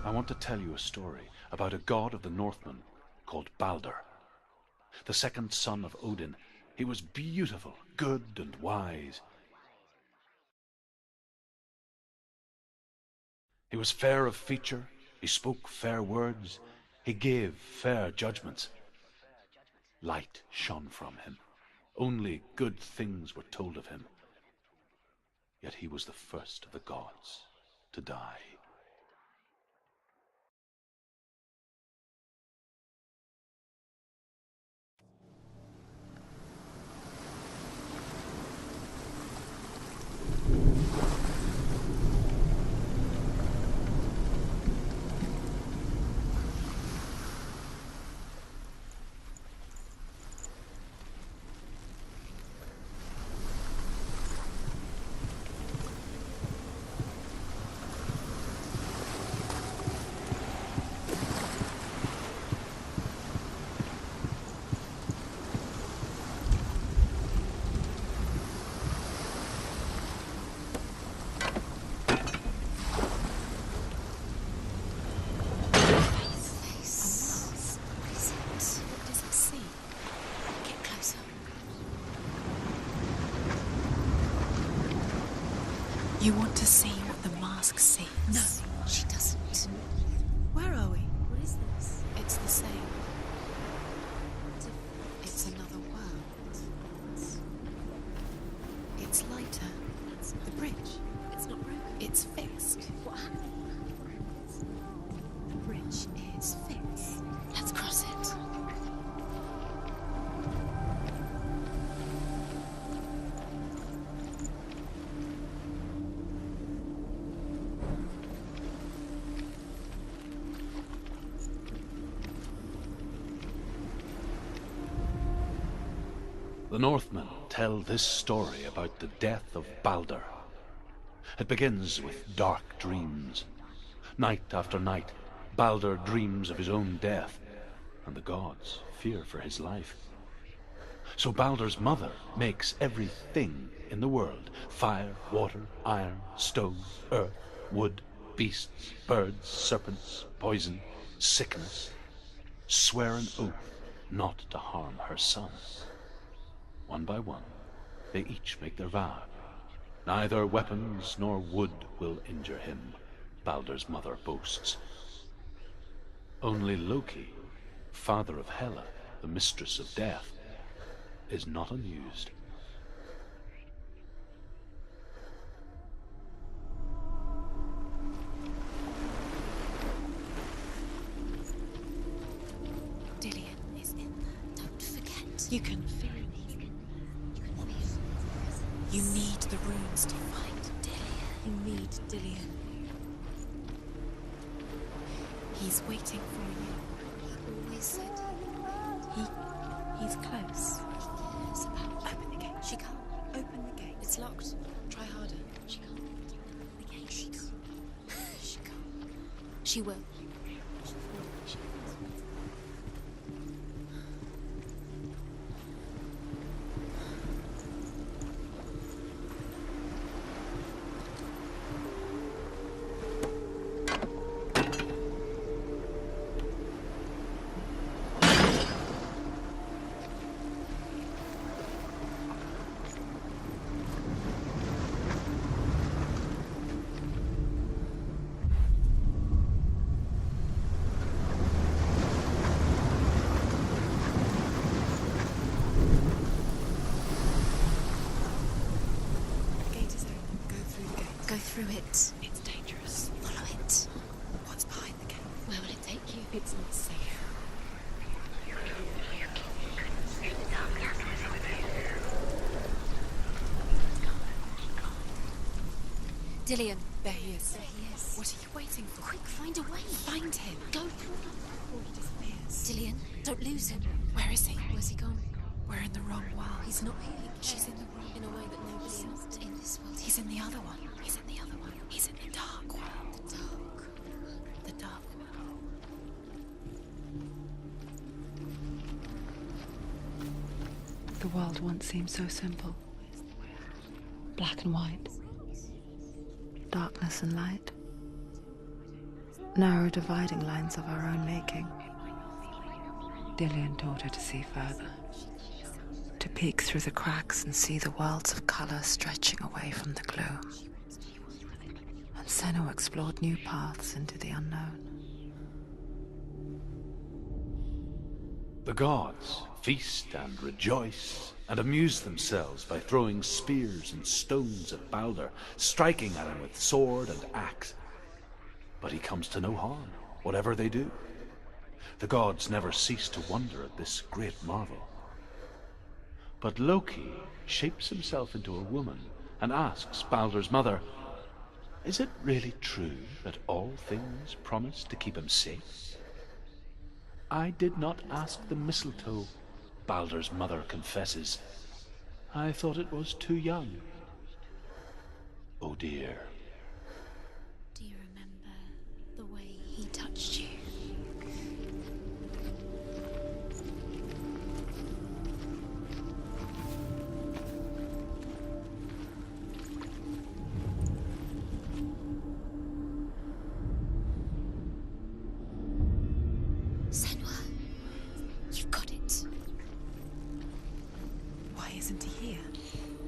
I want to tell you a story about a god of the Northmen called Balder. The second son of Odin. He was beautiful, good, and wise. He was fair of feature, he spoke fair words, he gave fair judgments. Light shone from him. Only good things were told of him. Yet he was the first of the gods to die. You want to see what the mask sees? No, she doesn't. Where are we? What is this? It's the same. It's another world. It's lighter. The bridge. It's not broken. It's fixed. What happened? The bridge is fixed. Let's cross it. The Northmen tell this story about the death of Balder. It begins with dark dreams. Night after night, Balder dreams of his own death, and the gods fear for his life. So Balder's mother makes everything in the world, fire, water, iron, stone, earth, wood, beasts, birds, serpents, poison, sickness, swear an oath not to harm her son. One by one, they each make their vow. Neither weapons nor wood will injure him, Balder's mother boasts. Only Loki, father of Hela, the mistress of death, is not amused. Dillion is in there. Don't forget. You can feel it. You need the runes to find Dillion. You need Dillion. He's waiting for you. He always said He's close. he cares about you. Open the gate. She can't. Open the gate. It's locked. Try harder. She can't. The gate. She can't. She can't. She will. She will. Go through it. It's dangerous. Follow it. What's behind the gate? Where will it take you? It's not safe. Dillion. There he is. There he is. What are you waiting for? Quick, find a way. Find him. Go. Before he disappears. Dillion, don't lose him. Where is he? Where's he gone? We're in the wrong world. He's not here. She's in the wrong. In a way that nobody else not in this world. He's in the other one. He's in the other one. He's in the dark world. The dark. The dark world. The world once seemed so simple. Black and white. Darkness and light. narrow dividing lines of our own making. Dillion taught her to see further, to peek through the cracks and see the worlds of color stretching away from the gloom. And Senua explored new paths into the unknown. The gods feast and rejoice and amuse themselves by throwing spears and stones at Balder, striking at him with sword and axe. But he comes to no harm, whatever they do. The gods never cease to wonder at this great marvel. But Loki shapes himself into a woman and asks Balder's mother, "Is it really true that all things promise to keep him safe?" "I did not ask the mistletoe," Balder's mother confesses. "I thought it was too young." Oh dear. Do you remember the way he touched you? Senua, you've got it. Why isn't he here?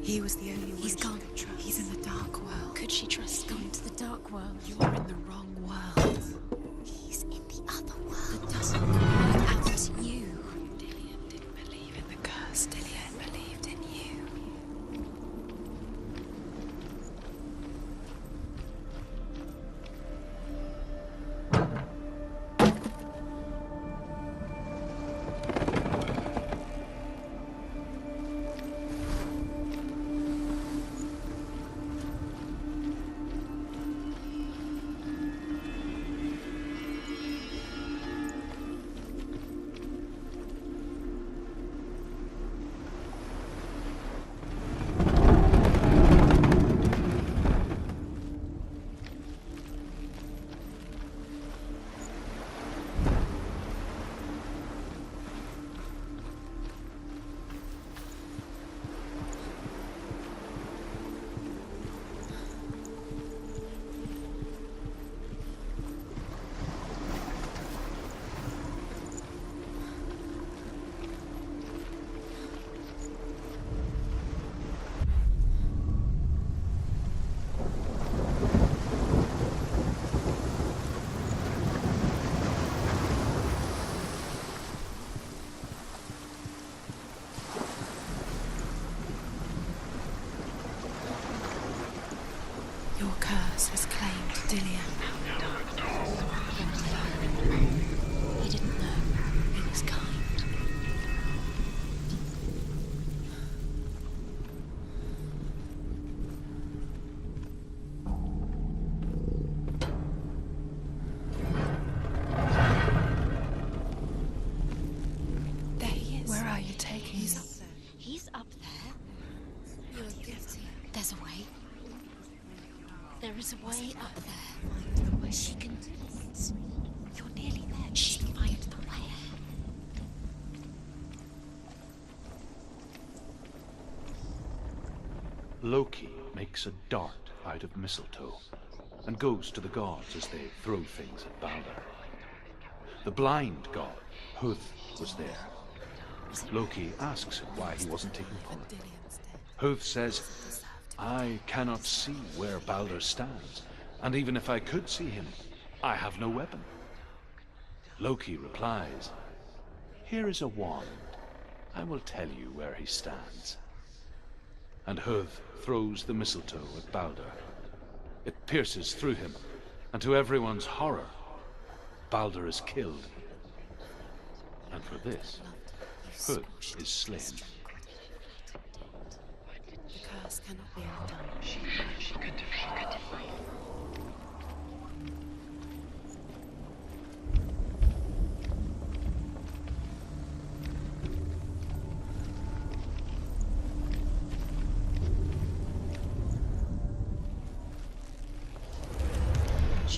He was the only one He's she gone. could trust. He's in the dark world. Could she trust him? Gone to the dark world. You're in the wrong world. He's in the other world. That doesn't work. Without you. Dillion didn't believe in the curse. Dillion believed in you. Your curse has claimed Dillion. He didn't know. He was kind. There he is. Where are you taking He's me? up there. He's up there. You're guilty. There's a way. There is a way up there. She can do it. You're nearly there. She find the way. Loki makes a dart out of mistletoe and goes to the gods as they throw things at Balder. The blind god, Huth, was there. Loki asks him why he wasn't taking part. Dillion's dead. Huth says, "I cannot see where Balder stands, and even if I could see him, I have no weapon." Loki replies, "Here is a wand. I will tell you where he stands." And Huth throws the mistletoe at Balder. It pierces through him, and to everyone's horror, Balder is killed. And for this, Huth is slain. The curse cannot be undone. She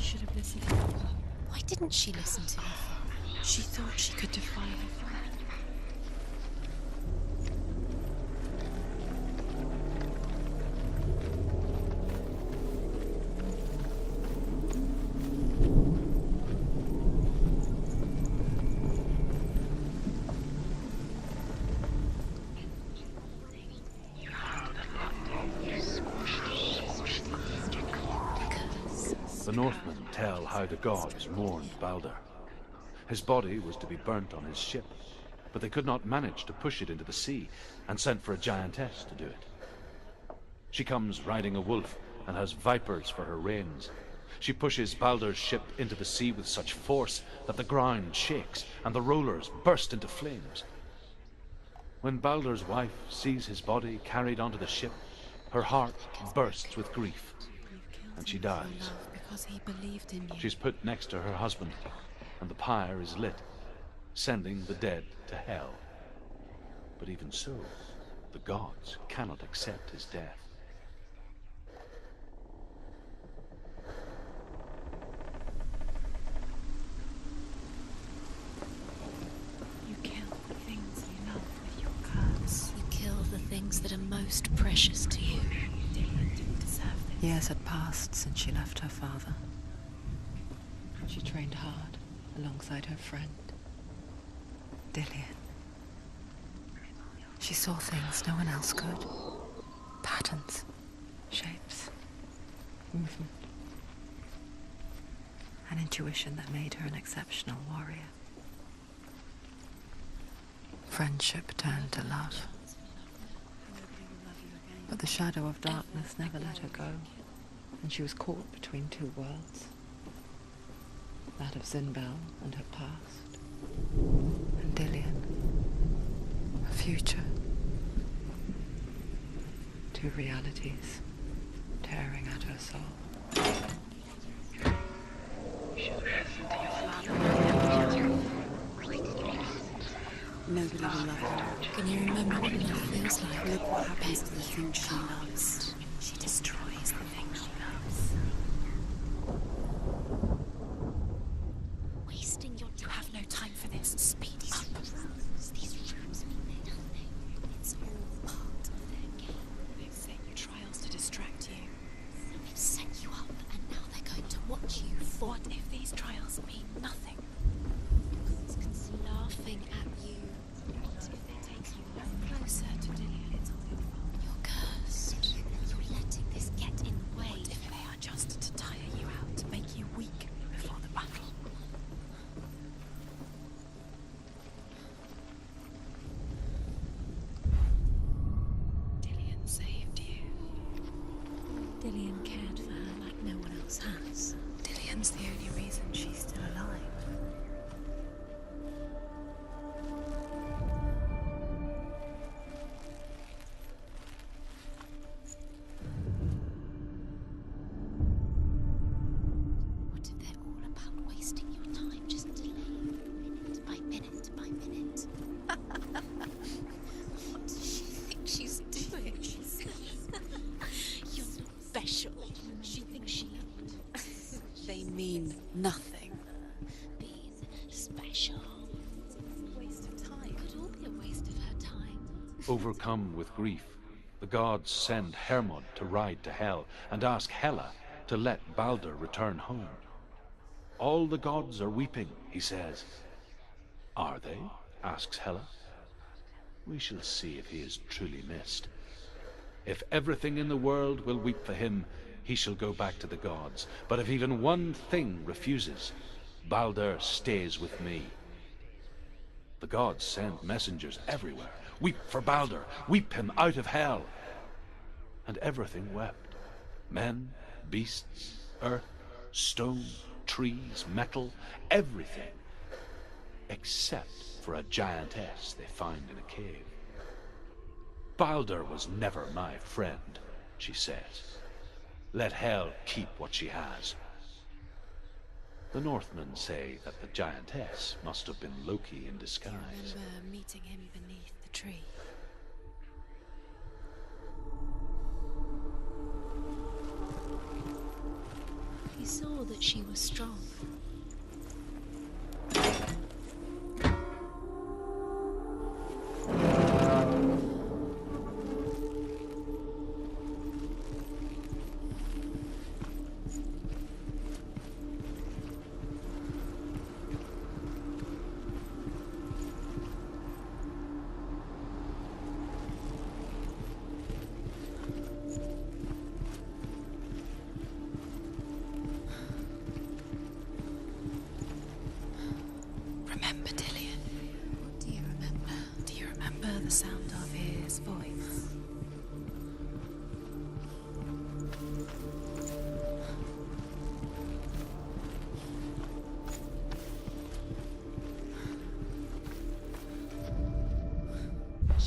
should have listened to her. Why didn't she listen to him? She thought she could defy him. the gods mourned Balder. His body was to be burnt on his ship, but they could not manage to push it into the sea, and sent for a giantess to do it. She comes riding a wolf and has vipers for her reins. She pushes Balder's ship into the sea with such force that the ground shakes and the rollers burst into flames. When Balder's wife sees his body carried onto the ship, her heart bursts with grief, and she dies. Because he believed in you. She's put next to her husband, and the pyre is lit, sending the dead to hell. But even so, the gods cannot accept his death. You kill the things you love with your curse. You kill the things that are most precious to you. Dillion didn't deserve this. Years had passed since she left her father. She trained hard alongside her friend, Dillion. She saw things no one else could. Patterns, shapes, movement. An intuition that made her an exceptional warrior. Friendship turned to love. But the shadow of darkness never let her go, and she was caught between two worlds. That of Zinbel and her past, and Dillion, her future. Two realities tearing at her soul. Nobody will love her. Can you remember what love feels like? Look what happens to the thing she loves. She destroys the thing she loves. Wasting your You have no time for this. Speed up. These rooms mean nothing. It's all part of their game. They've set you trials to distract you. They've set you up, and now they're going to watch you fall. What if these trials mean nothing? It's laughing at you. What if they take you closer to Dillion? It's all your fault. You're cursed. You're letting this get in the way. What if they are just to tire you out, to make you weak before the battle? Dillion saved you. Dillion cared for her like no one else has. Dillion's the only reason she's still alive. What if they're all about wasting your time, just delaying minute by minute by minute? What does she think she's doing? You're not special. She thinks she They mean nothing. being special. Waste of time. Could all be a waste of her time. Overcome with grief, the gods send Hermod to ride to Hell and ask Hela to let Balder return home. All the gods are weeping, he says. Are they? Asks Hela. We shall see if he is truly missed. If everything in the world will weep for him, he shall go back to the gods. But if even one thing refuses, Balder stays with me. The gods send messengers everywhere. Weep for Balder, weep him out of hell. And everything wept. Men, beasts, earth, stone, trees, metal, everything. Except for a giantess they find in a cave. Balder was never my friend, she says. Let Hel keep what she has. The Northmen say that the giantess must have been Loki in disguise. Remember meeting him beneath the tree. He saw that she was strong. the sound of his voice.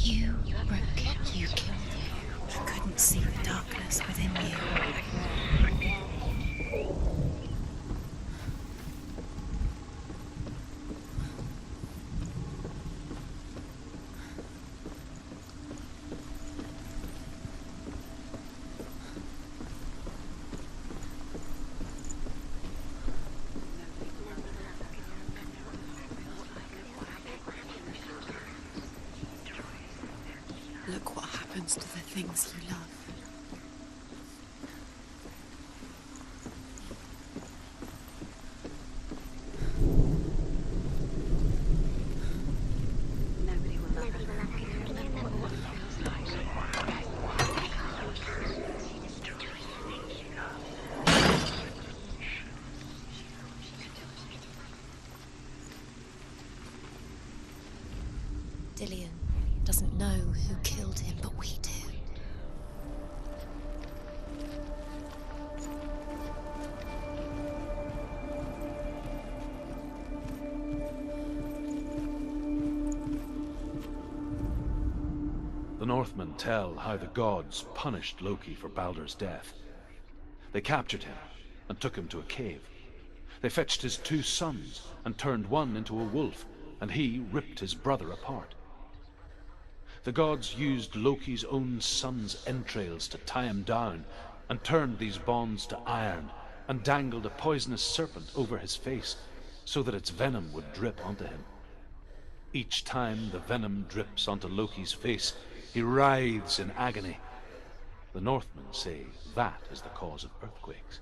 You broke it. You killed it. You couldn't see the darkness within you. Look what happens to the things you love. Dillion doesn't know who killed him, but we do. The Northmen tell how the gods punished Loki for Baldur's death. They captured him and took him to a cave. They fetched his 2 sons and turned one into a wolf, and he ripped his brother apart. The gods used Loki's own son's entrails to tie him down, and turned these bonds to iron, and dangled a poisonous serpent over his face, so that its venom would drip onto him. Each time the venom drips onto Loki's face, he writhes in agony. The Northmen say that is the cause of earthquakes.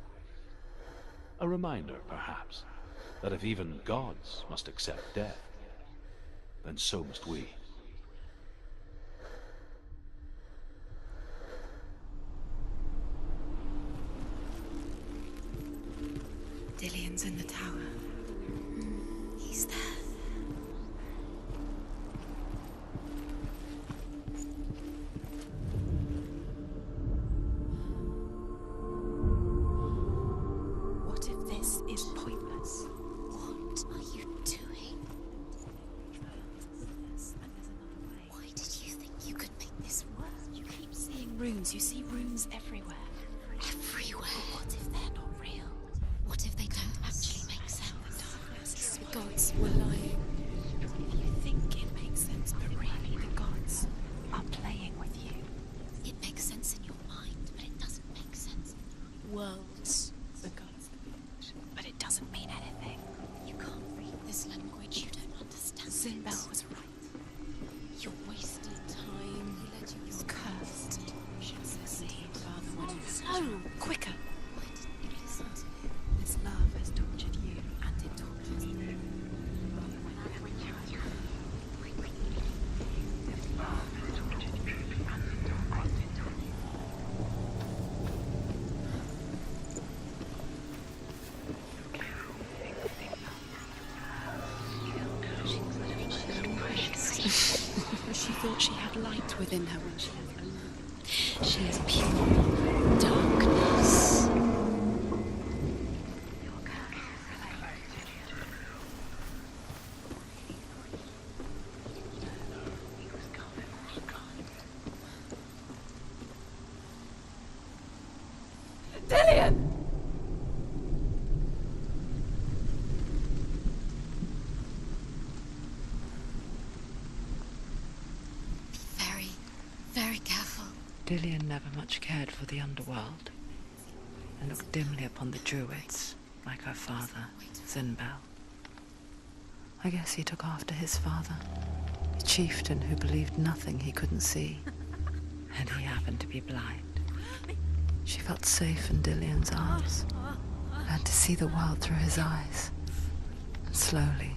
A reminder, perhaps, that if even gods must accept death, then so must we. Dillion's in the tower. He's there. What if this is pointless? What are you doing? Why did you think you could make this work? You keep seeing runes. You see runes everywhere. Everywhere. But what if they're not real? What if they don't actually make sense? The gods were lying. You think it makes sense, but really the gods are playing with you. It makes sense in your mind, but it doesn't make sense. Worlds, the gods, but it doesn't mean anything. You can't read this language, you don't understand. Zinbel was right. You're wasting time. You're cursed. Should succeed. Father wanted no, quicker. Why didn't you listen to him? This love has tortured you, and it tortures me. She thought she had light within her when she was alone. She is pure darkness. Dillion! Very, very careful. Dillion never much cared for the underworld, and looked dimly upon the druids, like her father, Zinbel. I guess he took after his father, a chieftain who believed nothing he couldn't see, and he happened to be blind. She felt safe in Dillion's arms, learned to see the world through his eyes, and slowly,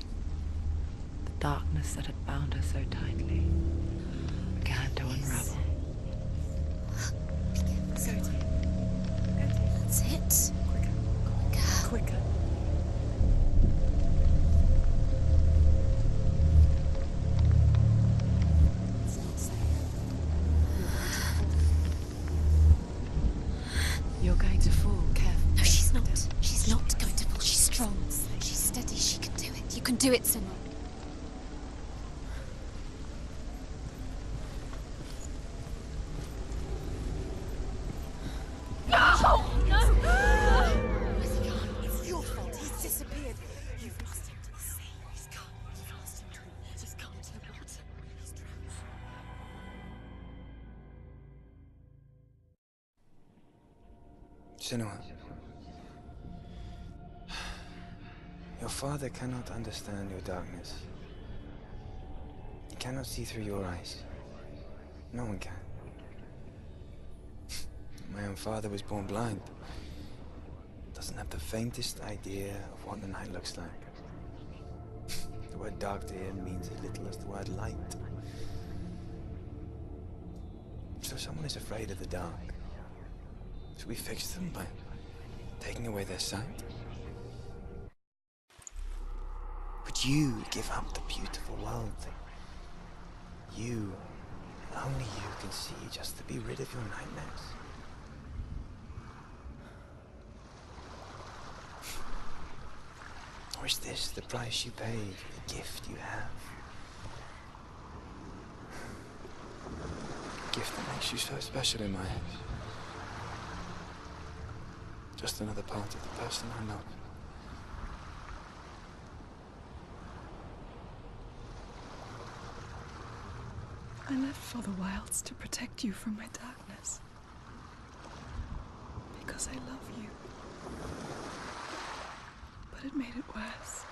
the darkness that had bound her so tightly began to unravel. That's it. Quicker. Quicker. can do it, Senua. No! Where's he gone? It's your fault. He's disappeared. You've lost him to the sea. He's gone. You've lost him to him. He's gone to the water. He's drowned. Senua, your father cannot understand your darkness. He cannot see through your eyes. No one can. My own father was born blind. Doesn't have the faintest idea of what the night looks like. The word dark to him means as little as the word light. So someone is afraid of the dark. Should we fix them by taking away their sight? Would you give up the beautiful world? You, only you can see, just to be rid of your nightmares. Or is this the price you paid, the gift you have? A gift that makes you so special in my eyes. Just another part of the person I love. I left for the wilds to protect you from my darkness. Because I love you. But it made it worse.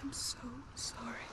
I'm so sorry.